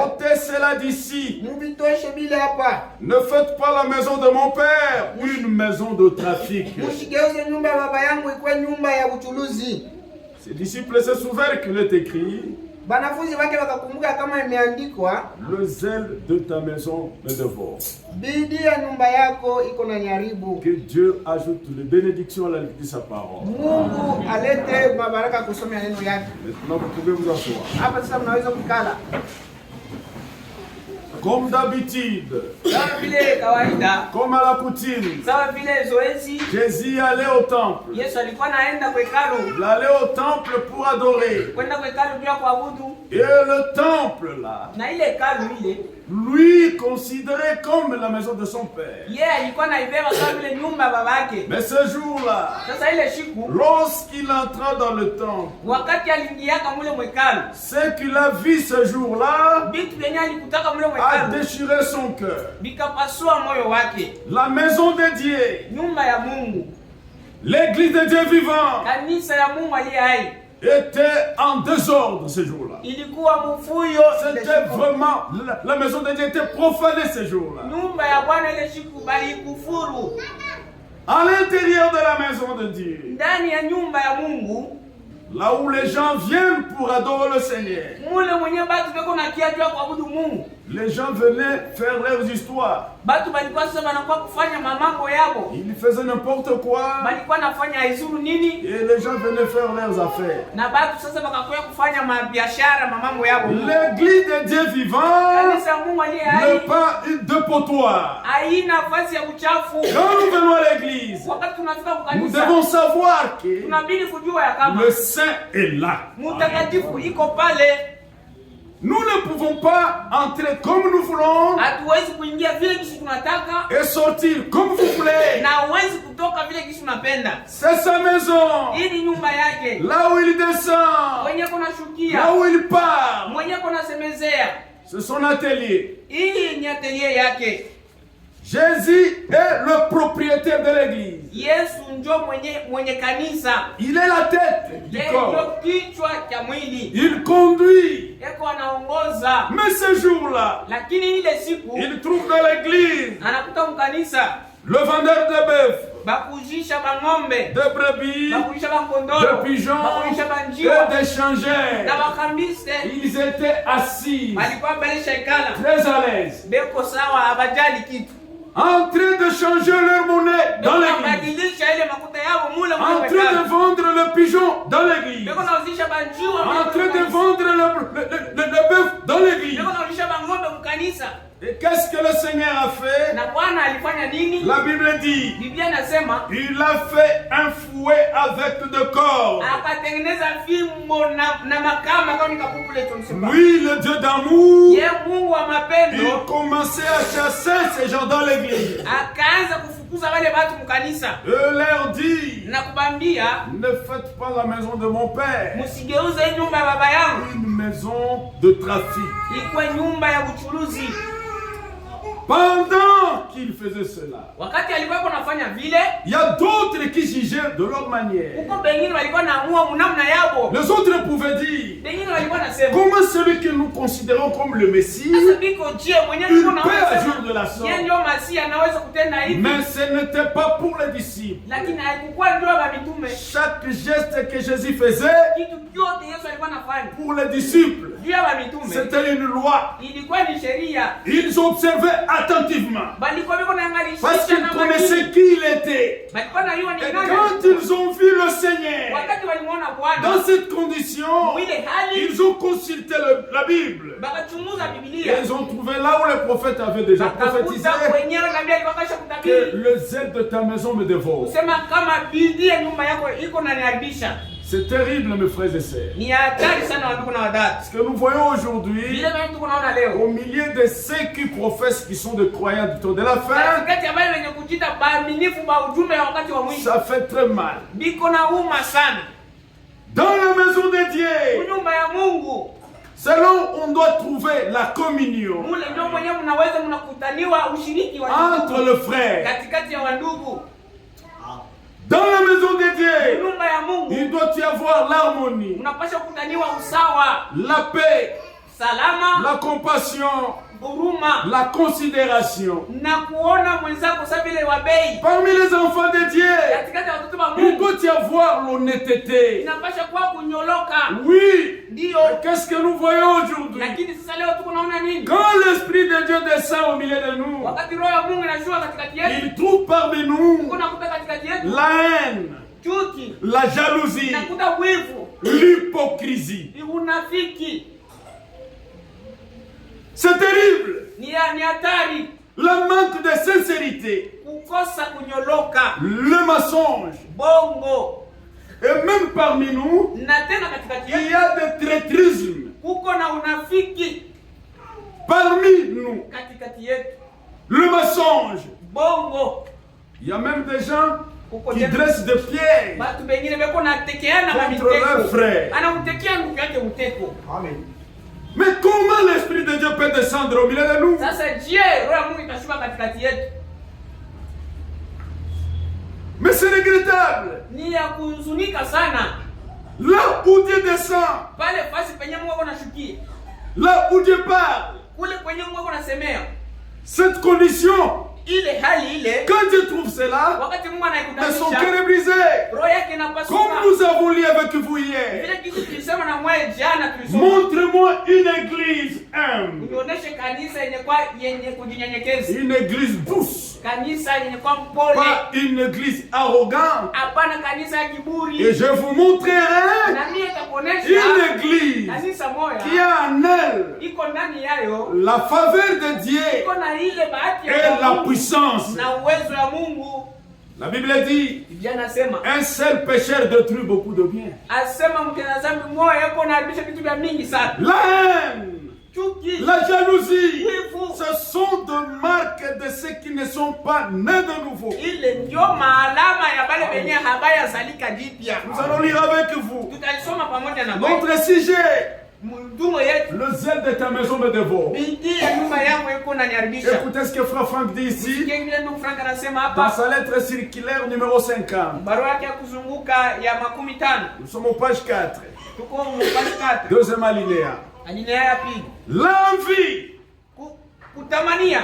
Ôtez cela d'ici. Ne faites pas la maison de mon père une maison de trafic. Ses disciples se souviennent qu'il est écrit: le zèle de ta maison me dévore. Que Dieu ajoute les bénédictions à la lecture de sa parole. Maintenant, vous pouvez vous asseoir. Comme d'habitude, comme à la coutume, Jésus allait au temple. Il allait au temple pour adorer. Et le temple là, lui considéré comme la maison de son père. Mais ce jour-là, lorsqu'il entra dans le temple, ce qu'il a vu ce jour-là a déchiré son cœur. La maison de Dieu, l'église de Dieu vivant, était en désordre ce jour-là. C'était vraiment, la maison de Dieu était profanée ce jour-là. À l'intérieur de la maison de Dieu, là où les gens viennent pour adorer le Seigneur, les gens venaient faire leurs histoires. Ils faisaient n'importe quoi. Et les gens venaient faire leurs affaires. L'église de Dieu vivant n'est pas une dépotoir. Quand nous venons à l'église, nous devons savoir que le Saint est là. Nous ne pouvons pas entrer comme nous voulons et sortir comme vous voulez. C'est sa maison. Là où il descend, là où il part, c'est son atelier. Jésus est le propriétaire de l'église. Il est la tête du corps. Il conduit. Mais ce jour-là, il trouve dans l'église le vendeur de bœuf, de brebis, de pigeons et d'échangeurs. Ils étaient assis, très à l'aise, en train de changer leur monnaie dans l'église, en train de vendre le pigeon dans l'église, en train de vendre le bœuf dans l'église. Et qu'est-ce que le Seigneur a fait? La Bible dit, il a fait un fouet avec de cordes. Oui, le Dieu d'amour, il commençait à chasser ces gens dans l'église. Et leur dit, ne faites pas la maison de mon père une maison de trafic. Pendant qu'il faisait cela, il y a d'autres qui jugeaient de leur manière. Les autres pouvaient dire, comment celui que nous considérons comme le Messie, il peut agir de la sorte. Mais ce n'était pas pour les disciples. Chaque geste que Jésus faisait, pour les disciples, c'était une loi. Ils observaient attentivement, parce qu'ils connaissaient qui il était. Et quand ils ont vu le Seigneur dans cette condition, ils ont consulté la Bible. Et ils ont trouvé là où les prophètes avaient déjà prophétisé que le zèle de ta maison me dévore. C'est terrible, mes frères et sœurs. Ce que nous voyons aujourd'hui, au milieu de ceux qui professent qui sont des croyants du temps de la fin, ça fait très mal. Dans la maison de Dieu, c'est là où on doit trouver la communion entre le frère. Dans la maison de Dieu, il doit y avoir l'harmonie, la paix, salama, la compassion, huruma, la considération. na kuona mwenzako sawa vile wa bei. Parmi les enfants de Dieu, Katikati ya watoto wa il Mungu peut y avoir l'honnêteté. inapasha kuwa kunyoloka. Oui. Ndio. Qu'est-ce que nous voyons aujourd'hui? Lakini sasa leo tuko naona nini? Quand l'Esprit de Dieu descend au milieu de nous, Wakati roho ya Mungu inashuka katikati yetu, il trouve parmi nous kunakuta katikati yetu la haine, chuki, la jalousie, nakuta wivu, l'hypocrisie. unafiki. C'est terrible. Ni hatari. Le manque de sincérité, Kukosa kunyoloka, le mensonge. bongo. Et même parmi nous, Na tena katikati il y yetu a des traîtrismes. kuko na unafiki Parmi nous, katikati yetu, le mensonge. bongo. Il y a même des gens qui dressent des pièges Batu bengine beko na tekeana na contre leur miteko. frère. Anamtekea ndugu yake uteko. Amen. Mais comment l'Esprit de Dieu peut descendre au milieu de nous? Sasa je, roho ya Mungu itashuka katikati yetu? Mais c'est regrettable. Ni ya kuhuzunika sana. Là où Dieu descend, Pale fasi penye Mungu anashukia. là où Dieu parle, Kule kwenye Mungu anasemea. cette condition, Ile hali ile, quand Dieu trouve cela, wakati Mungu mais son anaikutanisha, cœur est brisé. roho yake inapasuka. Comme nous avons lu avec vous hier. Vile kitu tulisema na mwe jana tulisoma. Montre-moi une église humble. Unionyeshe kanisa yenye kujinyenyekeza. Une église douce. Kanisa yenye kwa mpole. Pas une église arrogante. Hapana kanisa ya kiburi. Et je vous montrerai Na mimi nitakuonesha une église kanisa moja qui a en elle iko ndani yayo la faveur de Dieu iko na ile bahati ya et la Mungu puissance. na uwezo ya Mungu. La Bible dit, Biblia inasema un seul pécheur détruit beaucoup de biens. asema mtenda dhambi moja yuko naharibisha vitu vya mingi sana. La haine, Chuki, la jalousie, wivu, ce sont des marques de ceux qui ne sont pas nés de nouveau. ile ndio maalama ya bale wenye habaya zalika jipya. Nous allons lire avec vous. Tutalisoma pamoja na wewe. Notre sujet, Mdumo yetu, le zèle de ta maison me dévore. bidii ya nyumba yangu iko naniharibisha. Écoutez ce que Frère Franck dit ici, Sikia vile ndugu Frank anasema dans hapa, sa lettre circulaire numéro 50. barua yake ya kuzunguka ya 50. Nous sommes au page 4. Tuko mpaka 4. Deuxième alinéa. Alinéa ya pili. L'envie, Kutamania,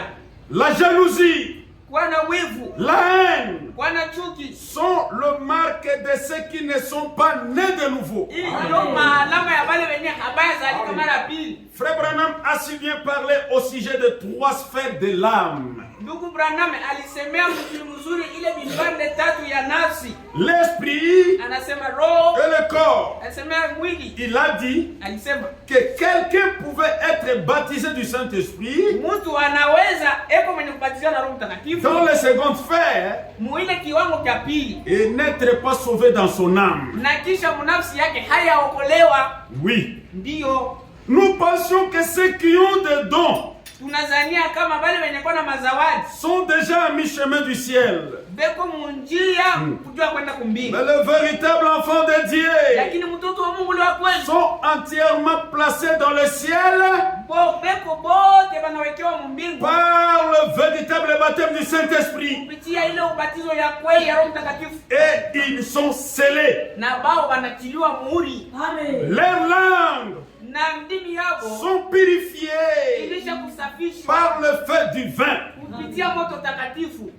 la jalousie, kuwa na wivu, la haine kuwa na chuki sont le marque de ceux qui ne sont pas nés de nouveau. hii ndio maalama ya wale wenye habari zalika mara pili. Frère Branham a si bien parlé au sujet de 3 sphères de l'âme. Ndugu Branham alisemea mzuri ile vipande tatu ya nafsi. L'esprit Anasema roho, et le corps. alisema mwili. Il a dit Alisema que quelqu'un pouvait être baptisé du Saint-Esprit mtu anaweza eko mwenye kubatizwa na Roho Mtakatifu dans les secondes sphères muile kiwango cha pili et n'être pas sauvé dans son âme. na kisha mnafsi yake hayaokolewa. Oui. Ndio Nous pensions que ceux qui ont des dons tunazania kama wale wenye kwa na mazawadi sont déjà à mi-chemin du ciel. beko munjia kujua kwenda kumbingu. Mais le véritable enfant de Dieu Lakini mtoto wa Mungu wa kweli sont entièrement placés dans le ciel beko bote banawekewa mbingu par le véritable baptême du Saint-Esprit. kupitia ile ubatizo ya kweli ya Roho Mtakatifu, Et ils sont scellés. na bao banatiliwa muhuri. Amen. Leurs langues Na ndimi yao sont purifiées ilisha kusafishwa par le feu du vin. kupitia moto takatifu.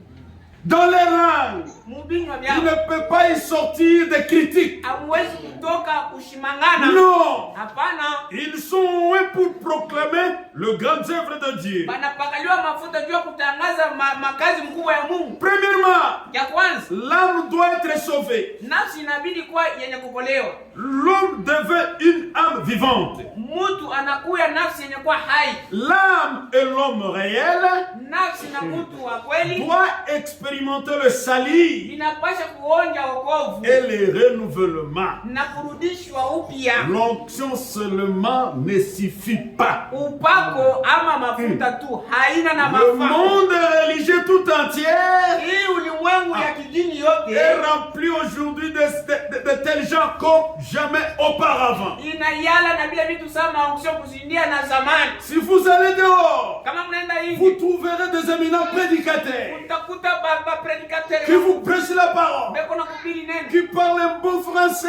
Dans les langues, Mubinywa il vyao ne peut pas y sortir de critiques. hamwezi kutoka kushimangana. Non, Hapana, ils sont pour proclamer le grand œuvre de Dieu. banapakaliwa mafuta juu ya kutangaza makazi mkubwa ya Mungu. Premièrement, Ya kwanza, l'âme doit être sauvée. nafsi inabidi kuwa yenye kukolewa. L'homme devient une âme vivante. Mtu anakuya nafsi yenye kuwa hai. L'âme et l'homme réel Nafsi na mtu wa kweli doivent expérimenter le salut inapasha kuonja wokovu et le renouvellement. na kurudishwa upya. L'onction seulement ne suffit pas. Upako upako ama mafuta tu haina na Le monde religieux tout entier est rempli aujourd'hui de tels gens comme jamais auparavant. Si vous allez dehors, vous trouverez des éminents prédicateurs qui vous prêchent la parole, qui parlent un bon français.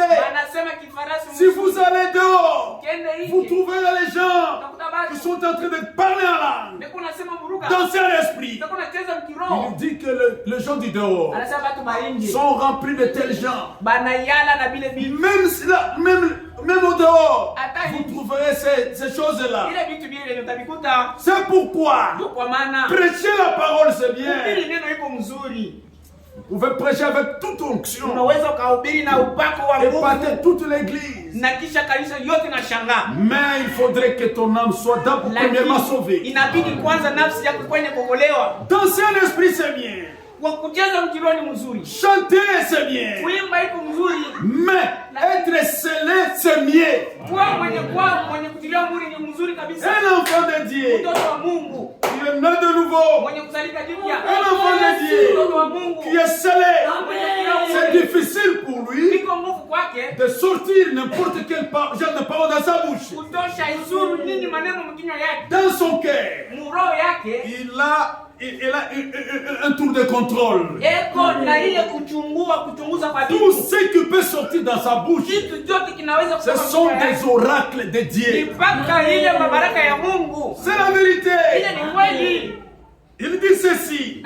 Si vous allez dehors, vous trouverez les gens qui sont en train de parler en langue, danser à l'esprit. Il dit que les gens du dehors sont remplis de tels gens. Même au dehors, vous trouverez ces choses-là. C'est pourquoi prêcher la parole, c'est bien. Vous pouvez prêcher avec toute onction, épater toute l'église. Mais il faudrait que ton âme soit premièrement sauvée. Danser à l'esprit, c'est bien. Chanter, c'est bien. Mais être scellé, c'est mieux. Un enfant de Dieu qui est né de nouveau, un enfant de Dieu qui est scellé, c'est difficile pour lui de sortir n'importe quel genre de parole dans sa bouche. Dans son cœur, il a un tour de contrôle. Tout ce qui peut sortir dans sa bouche, ce sont des oracles de Dieu. C'est la vérité. Il dit ceci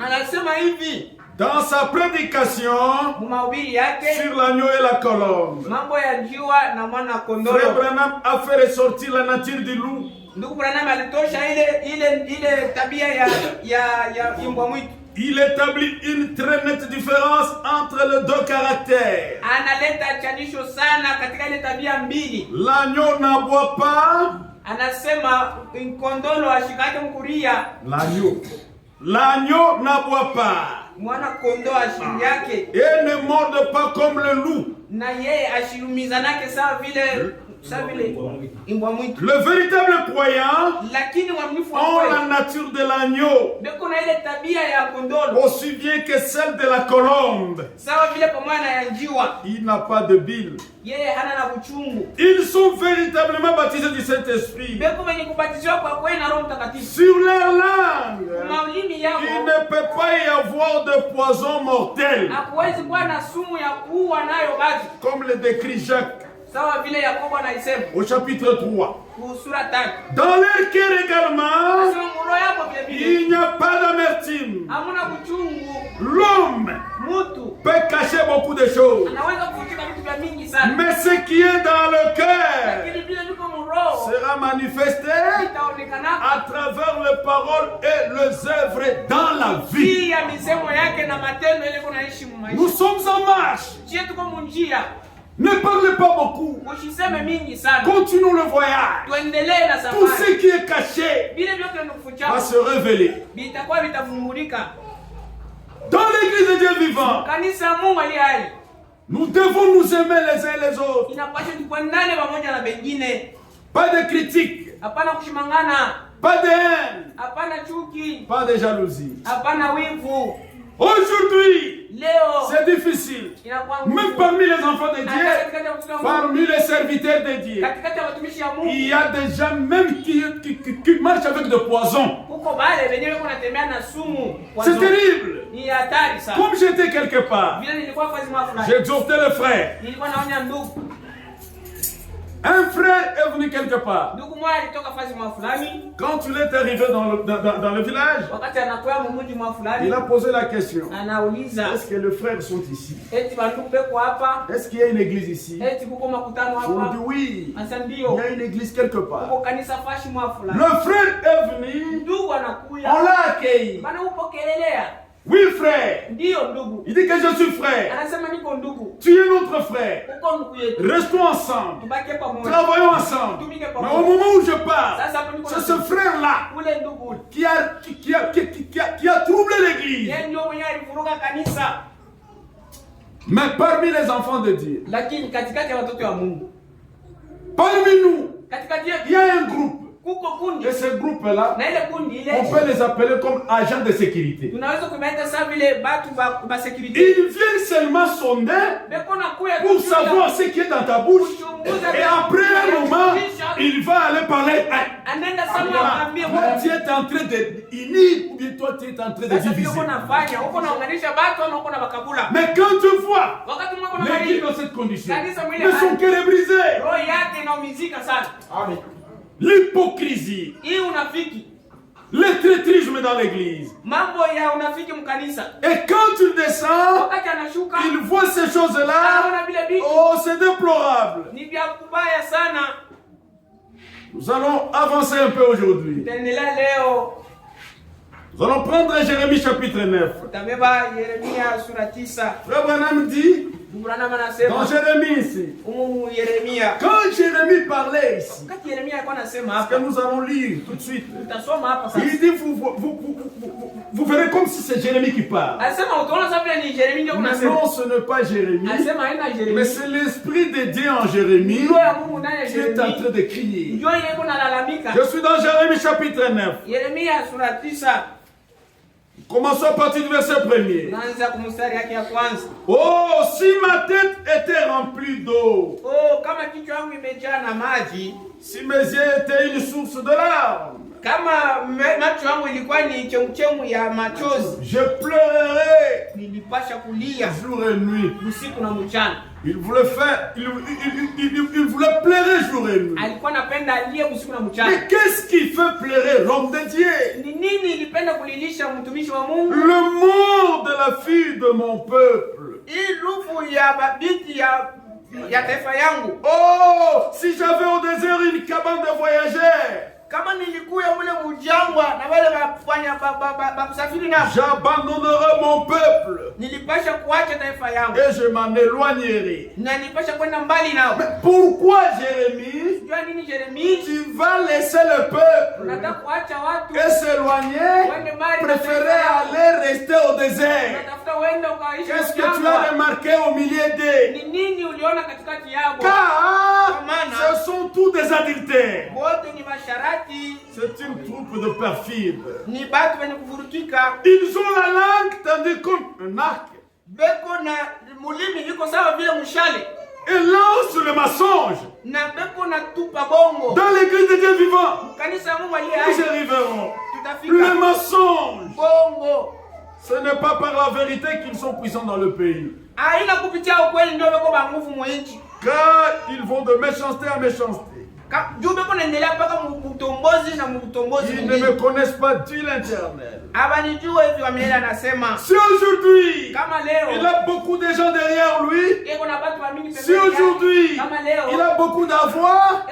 dans sa prédication sur l'agneau et la colombe. Frère Branham a fait ressortir la nature du loup. Il établit une très nette différence entre les deux caractères. L'agneau n'aboie pas. L'agneau n'aboie pas. Et ne morde pas comme le loup. Le véritable croyant a la nature de l'agneau, aussi bien que celle de la colombe. Il n'a pas de bile. Ils sont véritablement baptisés du Saint-Esprit. Sur leur langue, il ne peut pas y avoir de poison mortel, comme le décrit Jacques au chapitre 3. Dans leur cœur également, il n'y a pas d'amertume. L'homme peut cacher beaucoup de choses, mais ce qui est dans le cœur sera manifesté à travers les paroles et les œuvres dans la vie. Nous sommes en marche. Ne parlez pas beaucoup. Continuons le voyage. Tout ce qui est caché va se révéler. Dans l'église de Dieu vivant, nous devons nous aimer les uns les autres. Pas de critique, pas de haine, pas de jalousie. Aujourd'hui, c'est difficile. Même parmi les enfants de Dieu, parmi les serviteurs de Dieu, il y a des gens même qui marchent avec de poison. C'est terrible. Comme j'étais quelque part, j'exhortais le frère. Un frère est venu quelque part. Quand il est arrivé dans le village, il a posé la question: est-ce que les frères sont ici? Est-ce qu'il y a une église ici? On dit oui, il y a une église quelque part. Le frère est venu, on l'a accueilli. Oui, frère. Il dit que je suis frère. Tu es notre frère. Restons ensemble. Travaillons ensemble. Mais au moment où je parle, c'est ce frère-là qui a troublé l'église. Mais parmi les enfants de Dieu, parmi nous, il y a un groupe Et ce groupe-là, on peut les appeler comme agents de sécurité. Ils viennent seulement sonder pour savoir ce qui est dans ta bouche. Et après un moment, il va aller parler. Toi, tu es en train de unir ou bien toi, tu es en train de diviser. Mais quand tu vois l'église dans cette condition, ne son cœur est brisé. Amen. L'hypocrisie, le traîtrisme dans l'église. Et quand il descend, il voit ces choses-là. Oh, c'est déplorable. Nous allons avancer un peu aujourd'hui. Nous allons prendre Jérémie chapitre 9. Frère Branham dit dans Jérémie ici. Quand Jérémie parlait ici, ce que nous allons lire tout de suite, il dit vous verrez comme si c'est Jérémie qui parle. Mais non, ce n'est pas Jérémie, mais c'est l'esprit de Dieu en Jérémie qui est en train de crier. Je suis dans Jérémie chapitre 9. Commençons à partir du verset 1er. Oh, si ma tête était remplie d'eau, si mes yeux étaient une source de larmes, je pleurerais jour et nuit. Il voulait pleurer jour et nuit. Mais qu'est-ce qui fait pleurer l'homme de Dieu? Le mort de la fille de mon peuple. Oh, si j'avais au désert une cabane de voyageurs, j'abandonnerai mon peuple et je m'en éloignerai. Mais pourquoi, Jérémie, tu vas laisser le peuple et s'éloigner, préférer aller rester au désert? Qu'est-ce que tu as remarqué au milieu d'eux? Car ce sont tous des adultères. C'est une troupe de perfides. Ils ont la langue tendue comme un arc et lancent le mensonge. Dans l'église de Dieu vivant, nous arriverons. Le mensonge, ce n'est pas par la vérité qu'ils sont puissants dans le pays. Car ils vont de méchanceté à méchanceté. Ils ne me connaissent pas Dieu l'Éternel. Si aujourd'hui il a beaucoup de gens derrière lui, si aujourd'hui il a beaucoup d'avoir,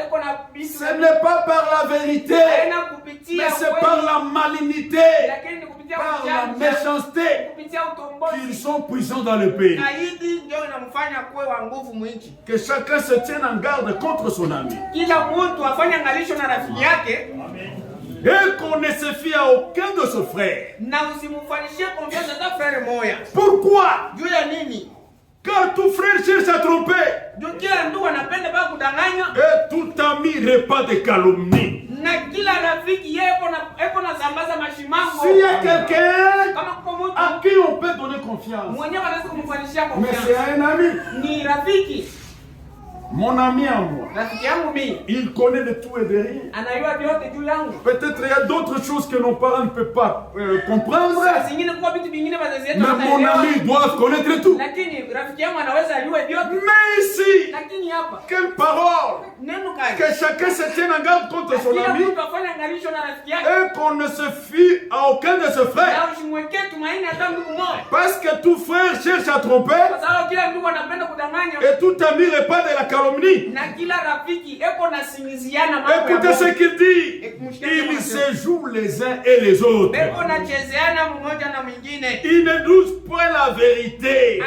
ce n'est pas par la vérité, mais c'est par la malignité, par la méchanceté qu'ils sont puissants dans le pays. Que chacun se tienne en garde contre son ami. Et qu'on ne se fie à aucun de ses frères. Pourquoi? Car tout frère cherche à tromper. Et tout ami répand des calomnies. S'il y a quelqu'un à qui on peut donner confiance, mais c'est à un ami. Mon ami à moi, il connaît de tout et de rien. Peut-être il y a d'autres choses que nos parents ne peuvent pas comprendre. Mais mon ami doit connaître tout. Mais ici, quelle parole! Que chacun se tienne en garde contre son ami et qu'on ne se fie à aucun de ses frères. Parce que tout frère cherche à tromper et tout ami répand de la calomnie. Écoutez ce qu'il dit. Ils se jouent les uns et les autres. Ils ne doutent point la vérité.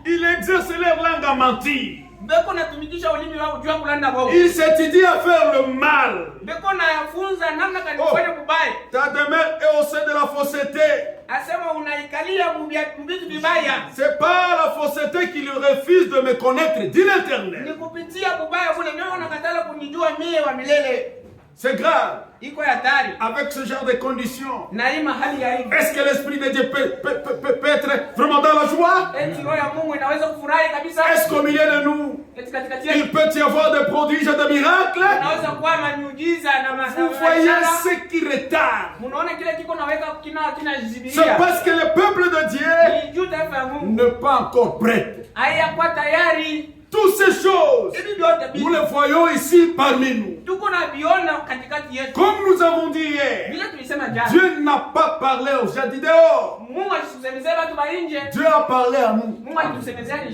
Ils exercent leur langue à mentir. Ils s'étudient à faire le mal. Ta demeure est au sein de la fausseté. C'est pas la fausseté qui lui refuse de me connaître, dit l'Éternel. C'est grave. Avec ce genre de conditions. Est-ce que l'Esprit de Dieu peut être vraiment dans la joie? Est-ce qu'au milieu de nous, il peut y avoir des prodiges et des miracles? Vous voyez ce qui retarde. C'est parce que le peuple de Dieu n'est pas encore prêt. Toutes ces choses, nous les voyons ici parmi nous. Comme nous avons dit hier, Dieu n'a pas parlé aux gens du dehors. Dieu a parlé à nous.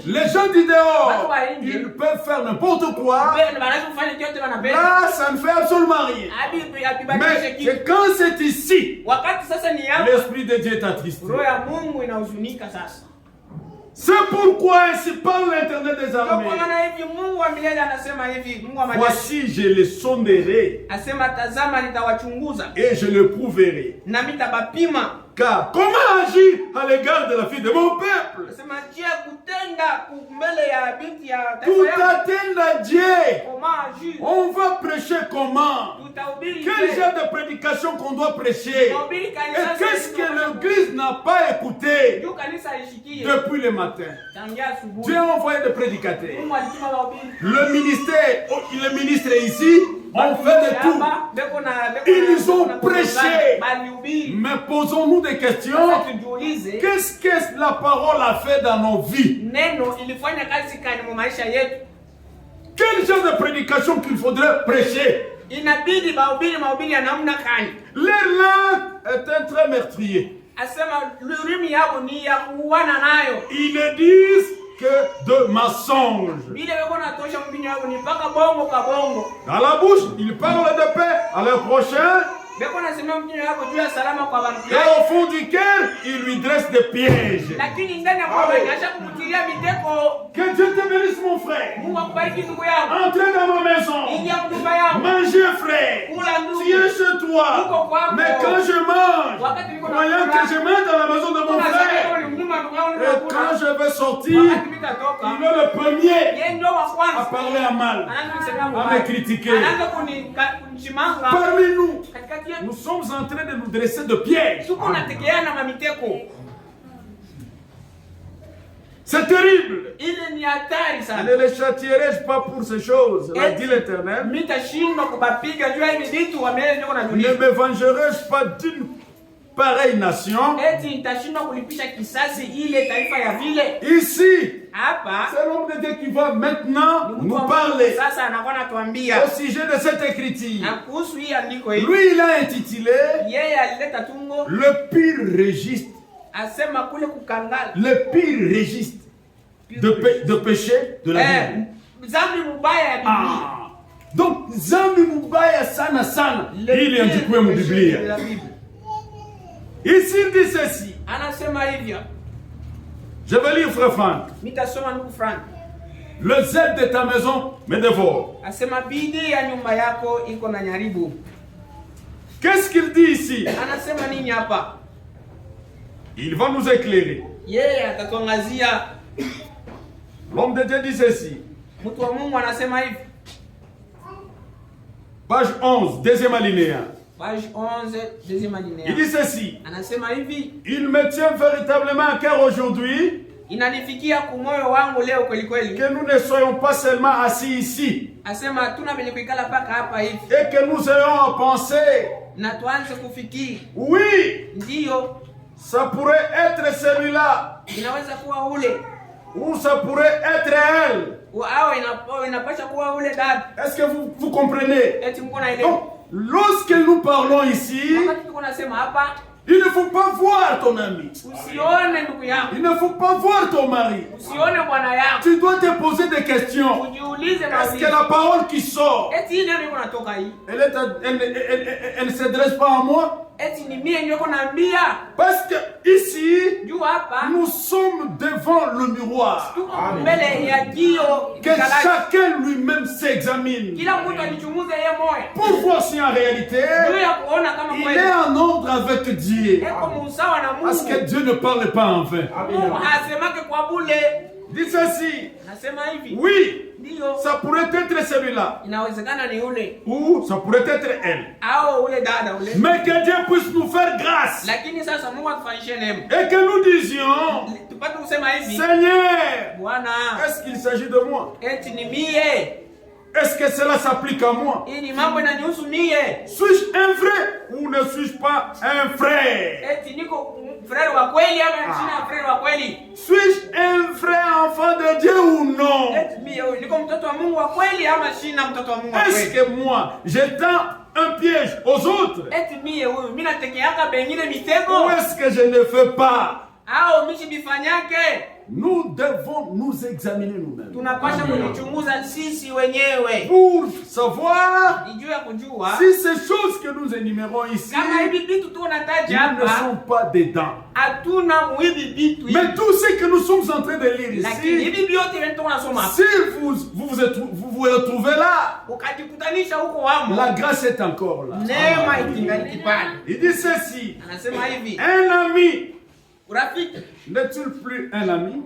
Les gens du dehors, ils peuvent faire n'importe quoi. Là, ça ne fait absolument rien. Mais quand c'est ici, l'Esprit de Dieu est attristé. C'est pourquoi ainsi parle l'Éternel des armées. Voici, je les sonderai et je le prouverai. Car comment agir à l'égard de la fille de mon peuple? Tout atteindre à Dieu. On va prêcher comment? Quel genre de prédication qu'on doit prêcher? Et qu'est-ce que l'Église n'a pas écouté depuis le matin? Dieu a envoyé des prédicateurs. Le ministre est ici. On fait de tout. Ils ont prêché. Mais posons-nous des questions. Qu'est-ce que la parole a fait dans nos vies? Quel genre de prédication qu'il faudrait prêcher? Leur langue est un trait meurtrier. Ils ne disent que de mensonges. Dans la bouche, ils parlent de paix à leur prochain. Et au fond du cœur, ils lui dressent des pièges. Que Dieu te bénisse, mon frère. Entrez dans ma maison. Mangez, frère. Tu es chez toi. Mais quand je mange, croyant que je mange dans la maison de mon frère, et quand je vais sortir, il est le premier à parler à mal, à me critiquer. Parmi nous sommes en train de nous dresser de pièges. C'est terrible. Ne les châtierai-je pas pour ces choses, l'a dit l'Éternel. Ne me vengerai-je pas d'une pareille nation? Ici, c'est l'homme de Dieu qui va maintenant nous parler au sujet de cette écriture. Lui, il a intitulé le pire registre. Le pire registre de péché de la Bible. Donc, Zambi Mubaya Sana Sana. Il est indiqué mon Bible. Ici, il dit ceci. Je vais lire, frère Franck. Le zèle de ta maison me dévore. Qu'est-ce qu'il dit ici? Il va nous éclairer. L'homme de Dieu dit ceci. Page 11, deuxième alinéa. Page 11, deuxième alinéa. Il dit ceci. Il me tient véritablement à cœur aujourd'hui que nous ne soyons pas seulement assis ici et que nous ayons à penser. Oui, ça pourrait être celui-là ou ça pourrait être elle. Est-ce que vous comprenez? Donc, lorsque nous parlons ici, il ne faut pas voir ton ami. Il ne faut pas voir ton mari. Tu dois te poser des questions. Est-ce que la parole qui sort, elle ne s'adresse pas à moi? Parce que ici, nous sommes devant le miroir. Que chacun lui-même s'examine pour voir si en réalité il est en ordre avec Dieu. Parce que Dieu ne parle pas en vain. Dis ceci. Oui. Ça pourrait être celui-là. Ou ça pourrait être elle. Mais que Dieu puisse nous faire grâce. Et que nous disions, Seigneur, est-ce qu'il s'agit de moi? Est-ce que cela s'applique à moi? Suis-je un vrai ou ne suis-je pas un frère? Suis-je un vrai enfant de Dieu ou non? Est-ce que moi, j'étends un piège aux autres? Ou est-ce que je ne fais pas? Nous devons nous examiner nous-mêmes pour savoir si ces choses que nous énumérons ici ne sont pas dedans. Mais tout ce que nous sommes en train de lire ici, si vous vous retrouvez là, la grâce est encore là. Il dit ceci: un ami n'est-il plus un ami?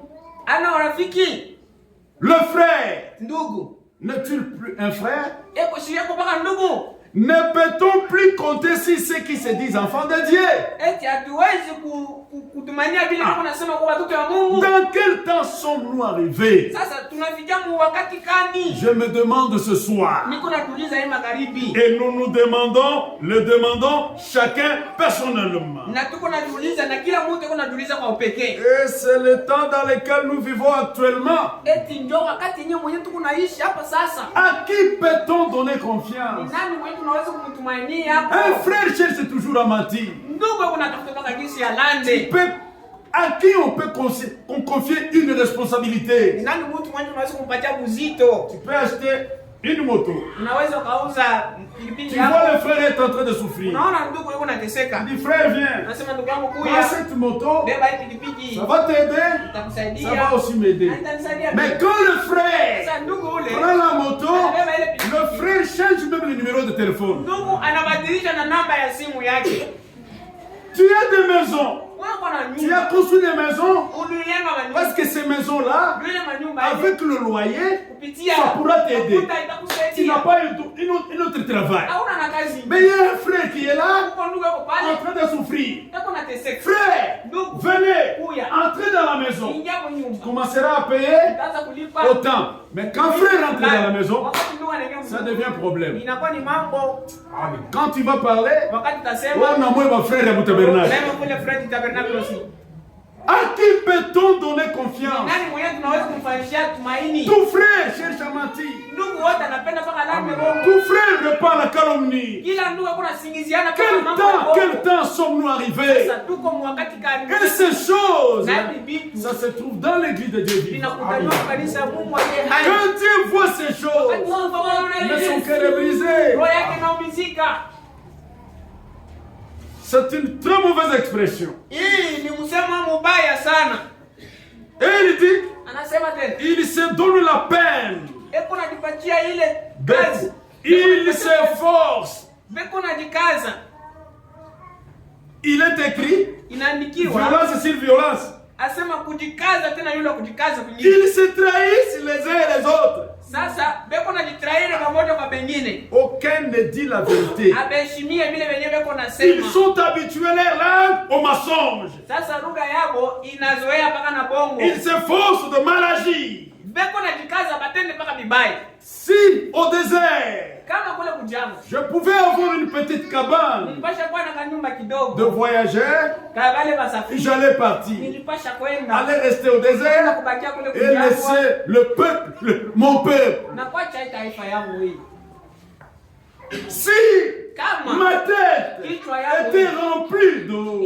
Le frère n'est-il plus un frère? Ne peut-on plus compter sur ceux qui se disent enfants de Dieu? Dans quel temps sommes-nous arrivés? Je me demande ce soir. Et nous nous demandons, le demandons chacun personnellement. Et c'est le temps dans lequel nous vivons actuellement. À qui peut-on donner confiance? Un frère cherche toujours à mentir. À qui on peut confier une responsabilité? Tu peux acheter une moto. Tu vois le frère est en train de souffrir. Il dit: frère, viens, prends cette moto, ça va t'aider, ça va aussi m'aider. Mais quand le frère prend la moto, le frère change même le numéro de téléphone. Tu as des maisons. Tu as construit des maisons parce que ces maisons-là, avec le loyer, ça pourra t'aider. Tu n'as pas un autre travail. Mais il y a un frère qui est là, en train de souffrir. Frère, venez, entrez dans la maison. Tu commenceras à payer autant. Mais quand frère rentre dans la maison, ça devient problème. Quand tu vas parler, on a moins frère à Boutabernacle. À qui peut-on donner confiance? Tout frère cherche à mentir. Tout frère répand la calomnie. Quel temps sommes-nous arrivés? Et ces choses, ça se trouve dans l'église de Dieu. Quand Dieu voit ces choses, mais son cœur est brisé. C'est une très mauvaise expression. Et il dit, il se donne la peine. Il s'efforce. Il est écrit, violence sur violence. Ils se trahissent les uns et les autres. Aucun ne dit la vérité. Ils sont habitués leur langue au mensonge. Ils s'efforcent de mal agir. Si au désert je pouvais avoir une petite cabane de voyageurs, j'allais partir, aller rester au désert et laisser le peuple, mon peuple. Si ma tête était remplie d'eau,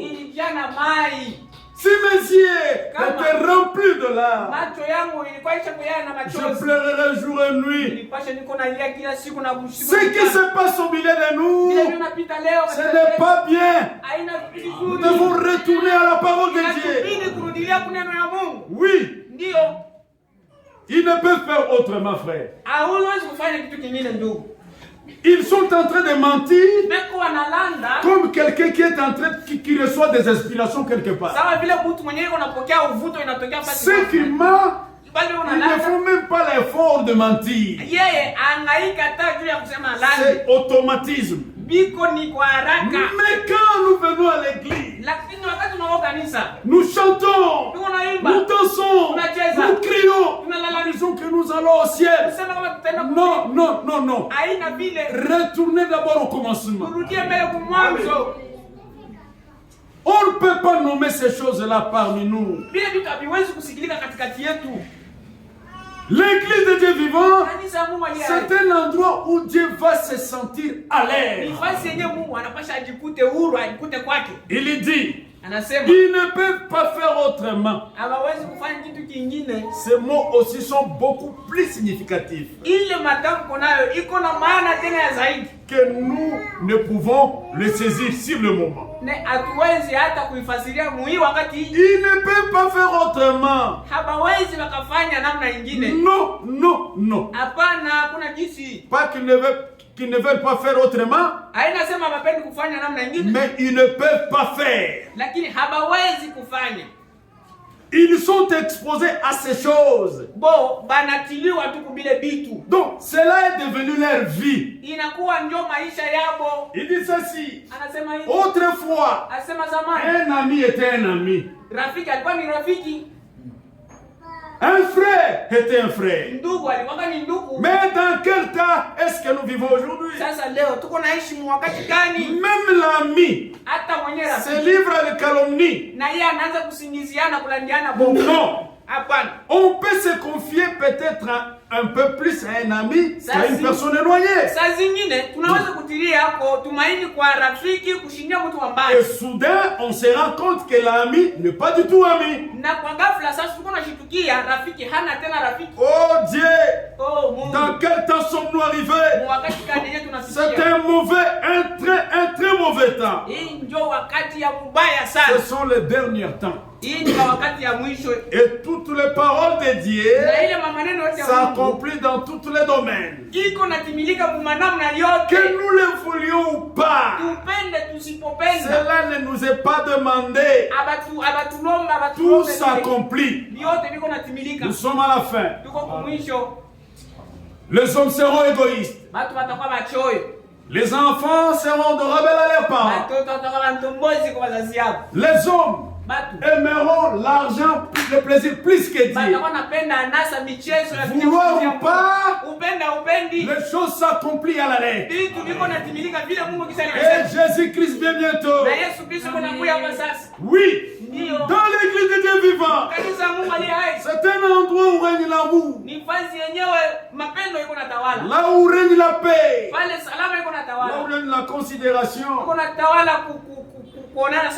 Si mes yeux étaient remplis de larmes, je pleurerai jour et nuit. Ce qui se passe au milieu de nous, ce n'est pas bien. Nous devons retourner à la parole de Dieu. Oui. Ils ne peuvent faire autrement, frère. Ils sont en train de mentir comme quelqu'un qui est en train qui reçoit des inspirations quelque part. Ceux qui mentent, ils ne font même pas l'effort de mentir. C'est automatisme. Mais quand nous venons à l'église, nous chantons, nous dansons, nous crions, nous disons que nous allons au ciel. Non, non, non, non. Retournez d'abord au commencement. On ne peut pas nommer ces choses-là parmi nous. L'église de Dieu vivant, c'est un endroit où Dieu va se sentir à l'aise. Il dit, ils ne peuvent pas faire autrement. Ces mots aussi sont beaucoup plus significatifs que nous ne pouvons le saisir sur le moment. Ils ne peuvent pas faire autrement. Non, non, non. Pas qu'ils ne veulent pas faire autrement, mais ils ne peuvent pas faire. Ils sont exposés à ces choses. Donc, cela est devenu leur vie. Il dit ceci. Autrefois, un ami était un ami. Un frère était un frère. Mais dans quel temps est-ce que nous vivons aujourd'hui? Même l'ami se livre à la calomnie. Non. On peut se confier peut-être un peu plus à un ami qu'à une personne éloignée. Et soudain, on se rend compte que l'ami n'est pas du tout ami. Oh Dieu, dans quel temps sommes-nous arrivés? C'est un très mauvais temps. Ce sont les derniers temps. Et toutes les paroles de Dieu s'accomplissent dans tous les domaines. Que nous le voulions ou pas, cela ne nous est pas demandé. Tout s'accomplit. Nous sommes à la fin. Les hommes seront égoïstes. Les enfants seront de rebelles à leurs parents. Les hommes aimeront l'argent, le plaisir plus que Dieu. Vouloir ou pas, les choses s'accomplissent à la lettre. Et Jésus-Christ vient bientôt. Oui, dans l'église de Dieu vivant, c'est un endroit où règne l'amour. Là où règne la paix. Là où règne la considération.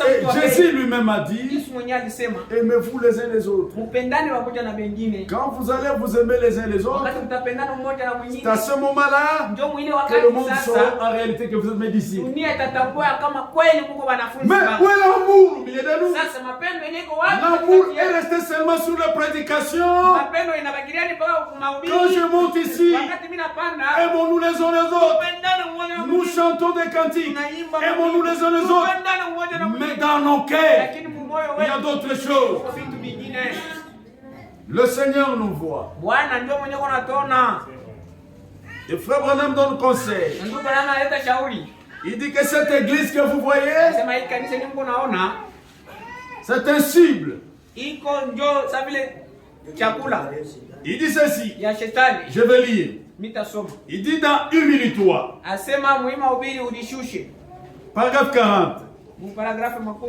Et Jésus lui-même a dit, aimez-vous les uns les autres. Quand vous allez vous aimer les uns les autres, c'est à ce moment-là que le monde saura en réalité que vous êtes mes disciples. Mais où est l'amour au milieu de nous? L'amour est resté seulement sur la prédication. Quand je monte ici, aimons-nous les uns les autres. Nous chantons des cantiques. Aimons-nous les uns les autres. Mais dans nos cœurs, il y a d'autres choses. Le Seigneur nous voit. Et Frère Branham donne conseil. Il dit que cette église que vous voyez, c'est un cible. Il dit ceci. Je vais lire. Il dit dans Humilie-toi. Paragraphe 40.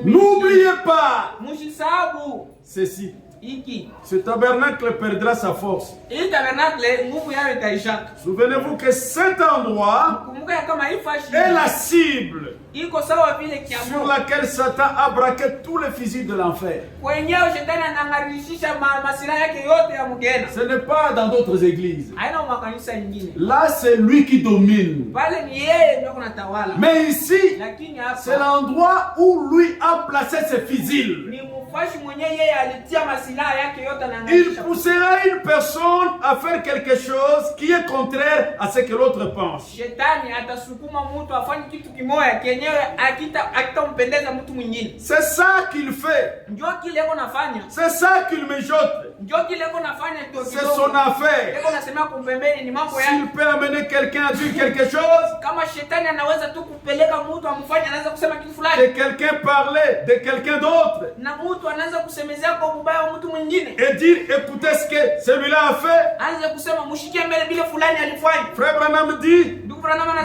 N'oubliez pas ceci. ce tabernacle perdra sa force. Souvenez-vous que cet endroit est la cible sur laquelle Satan a braqué tous les fusils de l'enfer. Ce n'est pas dans d'autres églises. Là, c'est lui qui domine. Mais ici, c'est l'endroit où lui a placé ses fusils. Il poussera une personne à faire quelque chose qui est contraire à ce que l'autre pense. C'est ça qu'il fait. C'est ça qu'il mijote. C'est son affaire. S'il peut amener quelqu'un à dire quelque chose, de quelqu'un parler de quelqu'un d'autre, et dire écoutez ce que celui-là a fait. Frère Branham dit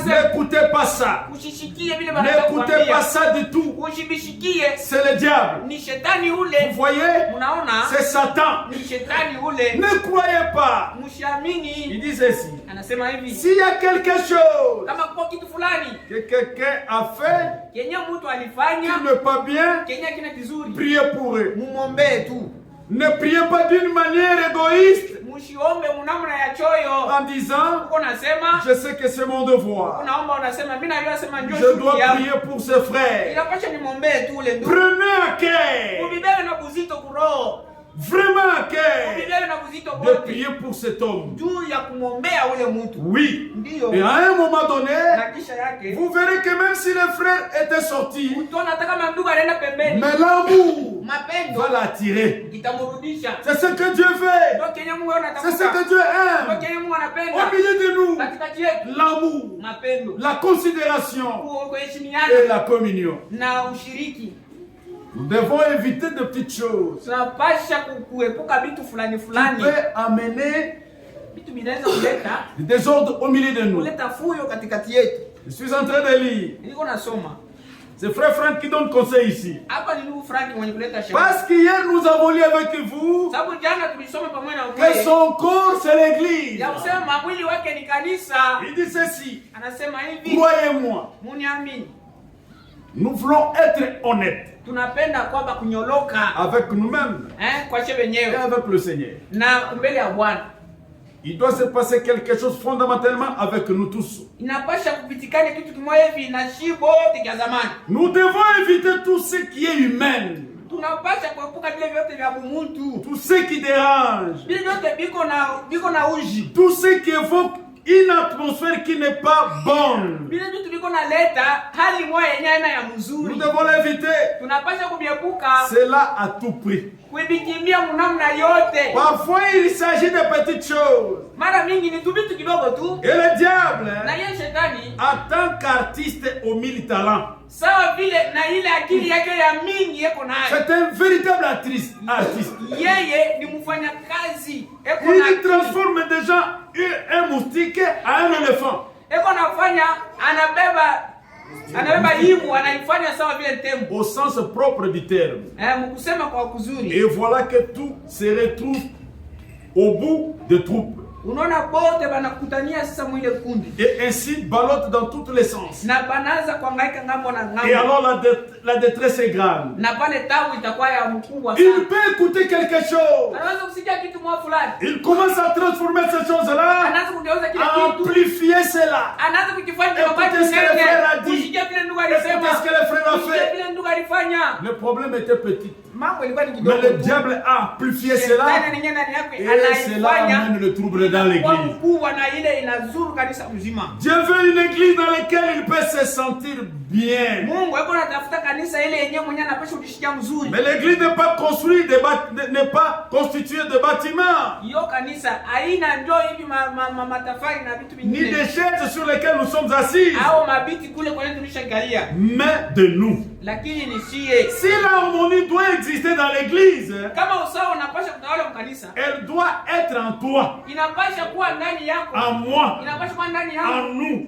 n'écoutez pas ça. N'écoutez pas ça du tout. C'est le diable. Vous voyez, c'est Satan. Ne croyez pas. Il dit ceci. S'il y a quelque chose que quelqu'un a fait qui n'est pas bien, priez pour eux. Ne priez pas d'une manière égoïste en disant je sais que c'est mon devoir. Je dois prier pour ce frère. Prenez à cœur, vraiment à cœur, de prier pour cet homme. Oui. Et à un moment donné, vous verrez que même si le frère était sorti, mais l'amour va l'attirer. C'est ce que Dieu fait. C'est ce que Dieu aime. Au milieu de nous, l'amour, la considération et la communion. Nous devons éviter de petites choses qui peuvent amener du désordre au milieu de nous. Je suis en train de lire. C'est frère Franck qui donne conseil ici. Parce qu'hier nous avons lu avec vous que son corps c'est l'église. Il dit ceci. Croyez-moi. Nous voulons être honnêtes avec nous-mêmes et avec le Seigneur. Il doit se passer quelque chose fondamentalement avec nous tous. Nous devons éviter tout ce qui est humain. Tout ce qui dérange. Tout ce qui évoque une atmosphère qui n'est pas bonne. Nous devons l'éviter. Cela à tout prix. Parfois il s'agit de petites choses. Et le diable, en tant qu'artiste aux 1000 talents, c'est un véritable artiste. Il transforme déjà un moustique à un éléphant. Au sens propre du terme. Et voilà que tout se retrouve au bout des troupes. Et ainsi ballotte dans tous les sens. Et alors la détresse est grande. Il peut écouter quelque chose. Il commence à transformer ces choses-là, à amplifier cela. Écoutez ce que le frère a dit. Écoutez ce que le frère a fait. Le problème était petit. Mais le diable a amplifié cela. Et cela amène le trouble dans l'église. Dieu veut une église dans laquelle il peut se sentir bien. Mais l'église n'est pas construite, n'est pas constituée de bâtiments, ni des chaises sur lesquelles nous sommes assis, mais de nous. Si l'harmonie doit exister dans l'église, elle doit être en toi, en moi, en nous.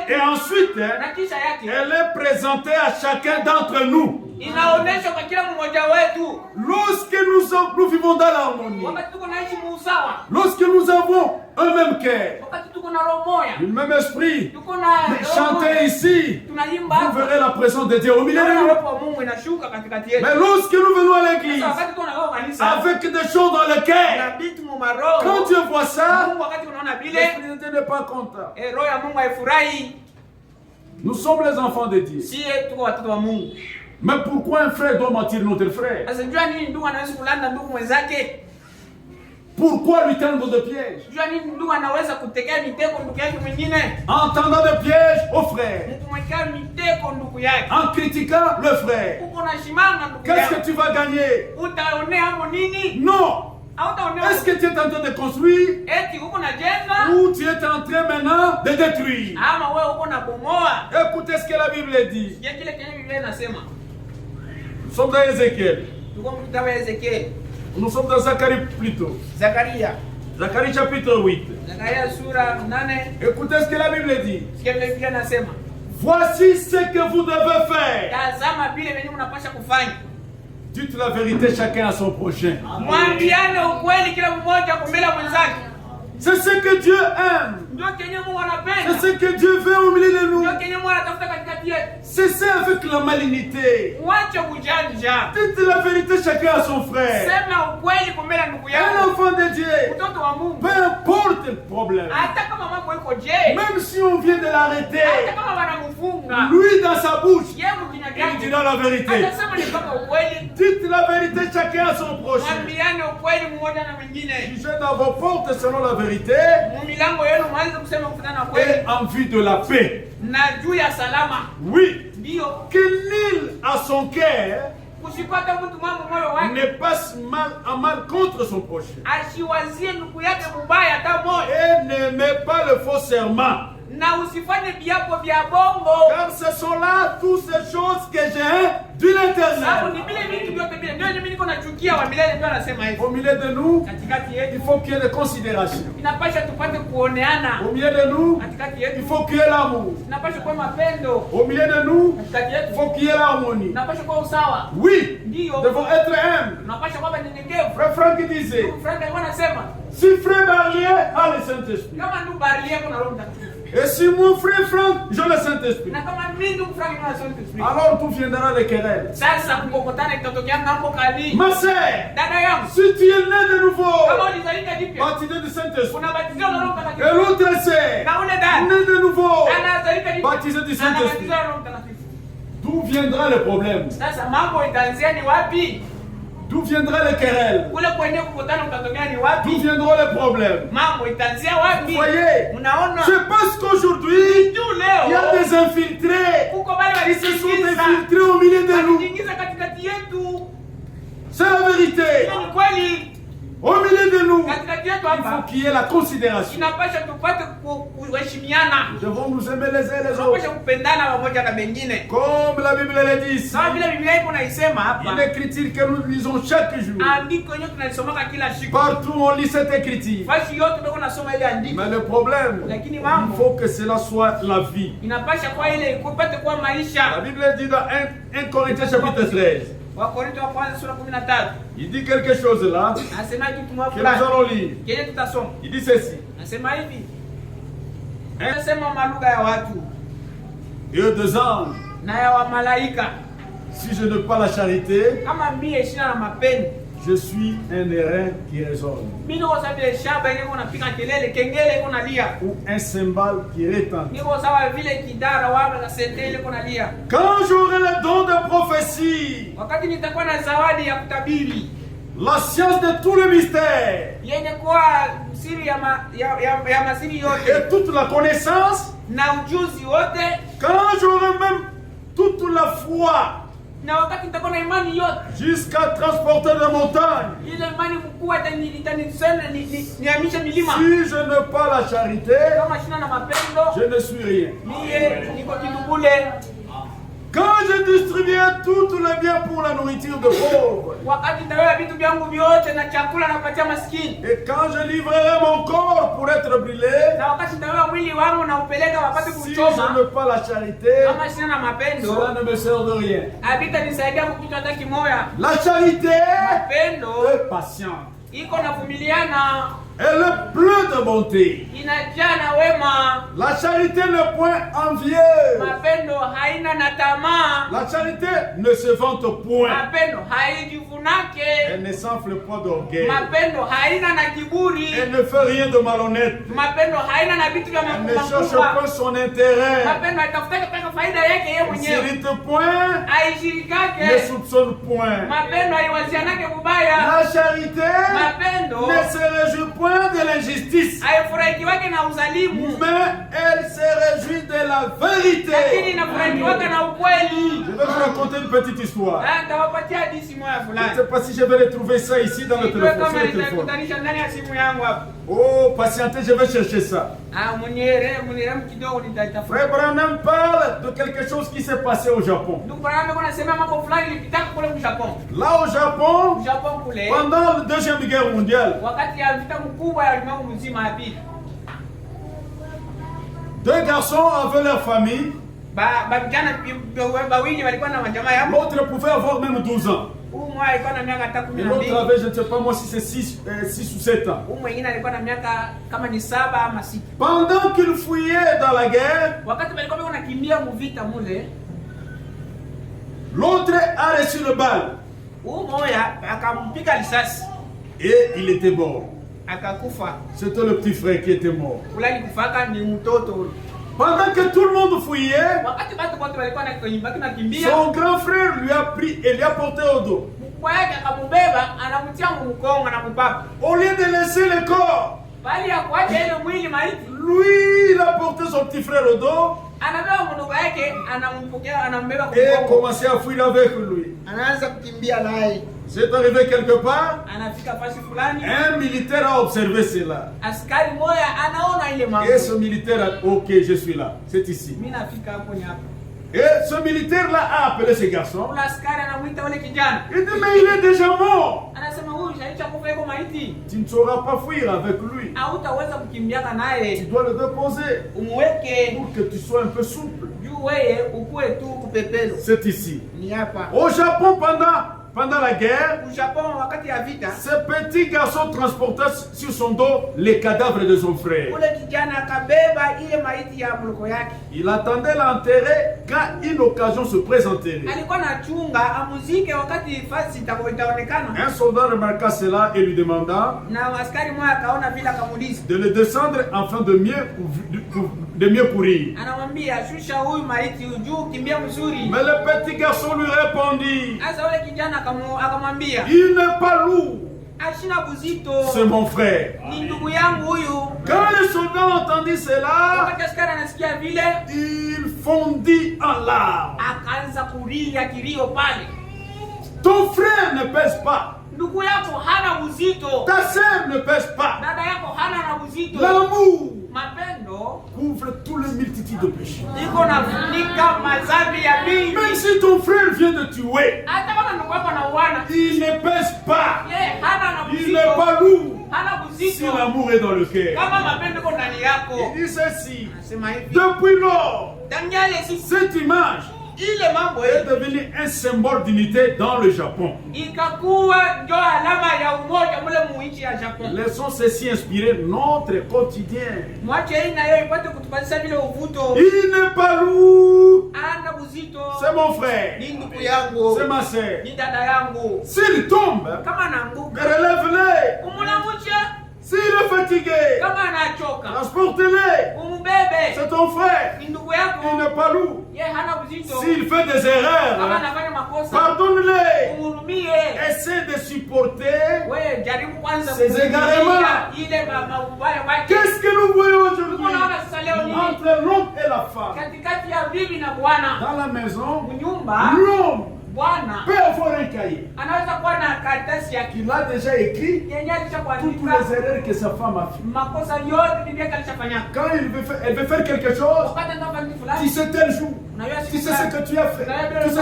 Et ensuite, elle est présentée à chacun d'entre nous. Inaonesha kwa kila mmoja wetu. Lorsque nous vivons dans l'harmonie. Lorsque nous avons un même cœur, le même esprit, chanter ici, vous verrez la présence de Dieu au milieu de nous. Mais lorsque nous venons à l'église, avec des choses dans le cœur, quand Dieu voit ça, l'esprit de Dieu n'est pas content. Nous sommes les enfants de Dieu. Mais pourquoi un frère doit mentir notre frère? Pourquoi lui tendre de pièges? En tendant des pièges au frère, en critiquant le frère, qu'est-ce que tu vas gagner? Non! Est-ce que tu es en train de construire ou tu es en train maintenant de détruire? Écoutez ce que la Bible dit. Nous sommes dans Ézéchiel. Nous sommes dans Zacharie plutôt. Zacharie chapitre 8. Écoutez ce que la Bible dit. Voici ce que vous devez faire. Dites la vérité chacun à son prochain. C'est ce que Dieu aime. C'est ce que Dieu veut au milieu de nous. Cessez avec la malignité. Dites la vérité chacun à son frère. Un enfant de Dieu, peu importe le problème, même si on vient de l'arrêter, lui dans sa bouche, il dira la vérité. Dites la vérité chacun à son prochain. Jugez dans vos portes selon la vérité et en vue de la paix. Oui, que nul à son cœur ne passe mal en mal contre son prochain et ne met pas le faux serment. Car ce sont là toutes ces choses que j'ai de l'Éternel. Au milieu de nous, il faut qu'il y ait de considération. Au milieu de nous, il faut qu'il y ait l'amour. Au milieu de nous, il faut qu'il y ait l'harmonie. Oui, nous devons être humbles. Frère Franck disait, si frère Barrier a le Saint-Esprit, et si mon frère Franck, j'ai le Saint-Esprit, alors tout viendra les querelles. Ma sœur, si tu es né de nouveau, baptisé du Saint-Esprit, et l'autre sœur, né de nouveau, baptisé du Saint-Esprit, d'où viendra le problème? D'où viendra les querelles? D'où viendront les problèmes? Vous voyez, c'est parce qu'aujourd'hui, il y a des infiltrés. Ils se sont infiltrés au milieu de nous. C'est la vérité. Au milieu de nous, il faut qu'il y ait la considération. Nous devons nous aimer les uns les autres. Comme la Bible le dit ici. Une écriture que nous lisons chaque jour. Partout on lit cette écriture. Mais le problème, il faut que cela soit la vie. La Bible dit dans 1 Corinthiens chapitre 13. Il dit quelque chose là que nous allons lire. Il dit ceci. Et deux anges, si je n'ai pas la charité, je suis un airain qui résonne, ou un cymbale qui retentit. Quand j'aurai le don de prophétie, la science de tout le mystère, et toute la connaissance, quand j'aurai même toute la foi, jusqu'à transporter des montagnes, si je n'ai pas la charité, je ne suis rien. Quand je distribuer tous les biens pour la nourriture de pauvres. Et quand je livrerai mon corps pour être brûlé, si je n'ai pas la charité, cela ne me sert de rien. La charité est patiente. Elle est pleine de bonté. La charité n'est point envieuse. La charité ne se vante point. Elle ne s'enfle point d'orgueil. Elle ne fait rien de malhonnête. Elle ne cherche pas son intérêt. Elle ne s'irrite point. Ne soupçonne point. La charité ne se réjouit point de l'injustice, mais elle se réjouit de la vérité. Je vais vous raconter une petite histoire. Je ne sais pas si je vais retrouver ça ici dans le téléphone. Oh, patientez, je vais chercher ça. Frère Branham parle de quelque chose qui s'est passé au Japon. Là au Japon, pendant la Deuxième Guerre mondiale, deux garçons avaient leur famille. L'autre pouvait avoir même 12 ans. Et l'autre avait, je ne sais pas moi si c'est 6 ou 7 ans. Pendant qu'ils fouillaient dans la guerre, l'autre a reçu le bal. Et il était mort. C'était le petit frère qui était mort. Pendant que tout le monde fouillait, son grand frère lui a pris et lui a porté au dos. Au lieu de laisser le corps, lui il a porté son petit frère au dos et commencé à fuir avec lui. C'est arrivé quelque part, un militaire a observé cela. Et ce militaire a dit, ok, je suis là, c'est ici. Et ce militaire-là a appelé ce garçon. Il dit, mais il est déjà mort. Tu ne sauras pas fuir avec lui. Tu dois le déposer pour que tu sois un peu souple. C'est ici. Au Japon, pendant la guerre, ce petit garçon transportait sur son dos les cadavres de son frère. Il attendait l'enterrer quand une occasion se présentait. Un soldat remarqua cela et lui demanda de le descendre afin de mieux courir. Mais le petit garçon lui répondit, il n'est pas lourd, c'est mon frère. Quand le soldat entendit cela, il fondit en larmes. Ton frère ne pèse pas. Ta sœur ne pèse pas. L'amour couvre toutes les multitudes de péchés. Même si ton frère vient de tuer, il ne pèse pas. Il n'est pas lourd. Si l'amour est dans le cœur. Il dit ceci. Depuis lors, cette image est devenu un symbole d'unité dans le Japon. Laissons ceci inspirer notre quotidien. Il n'est pas lourd, c'est mon frère, c'est ma soeur. S'il tombe, relève-le. S'il est fatigué, transporte-le. C'est ton frère. Il n'est pas lourd. S'il fait des erreurs, pardonne-le. Essaie de supporter ses égarements. Qu'est-ce que nous voyons aujourd'hui entre l'homme et la femme? Dans la maison, l'homme peut avoir un cahier. Il a déjà écrit toutes les erreurs que sa femme a fait. Quand elle veut faire quelque chose, si c'est tel jour, Tu sais ce que tu as fait. Tu sais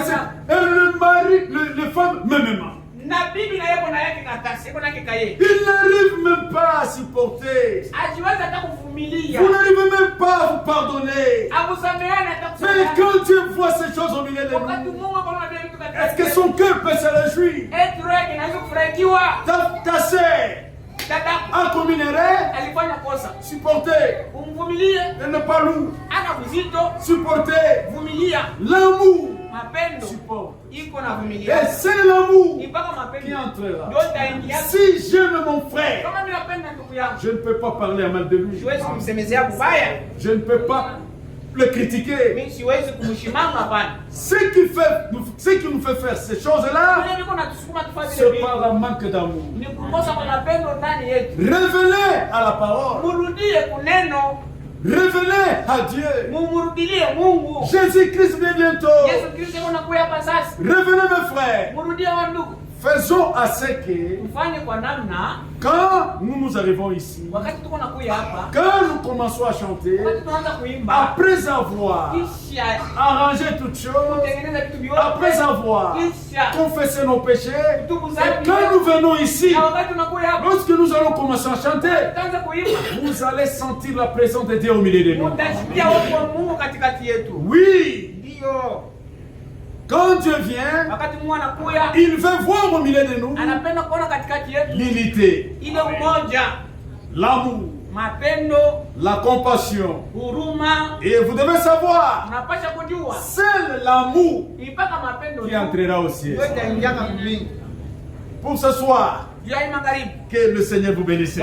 et le mari, les femmes, même. Il n'arrive même pas à supporter. Vous n'arrivez même pas à vous pardonner. Mais quand Dieu voit ces choses au milieu de nous, est-ce que son cœur peut se réjouir? Ta sœur a communéré, supporter, elle n'est pas lourd, supporter, l'amour, support. Et c'est l'amour qui entrera. Si j'aime mon frère, je ne peux pas parler à mal de lui. Je ne peux pas le critiquer. Ce qui nous fait faire ces choses-là, c'est par un manque d'amour. Revenez à la parole. Revenez à Dieu. Jésus-Christ vient bientôt. Revenez mes frères. Faisons à ce que quand nous arrivons ici, quand nous commençons à chanter, après avoir arrangé toutes choses, après avoir confessé nos péchés, et quand nous venons ici, lorsque nous allons commencer à chanter, vous allez sentir la présence de Dieu au milieu de nous. Oui. Quand Dieu vient, il veut voir au milieu de nous l'unité, l'amour, la compassion. Et vous devez savoir, seul l'amour qui entrera au ciel. Pour ce soir, que le Seigneur vous bénisse.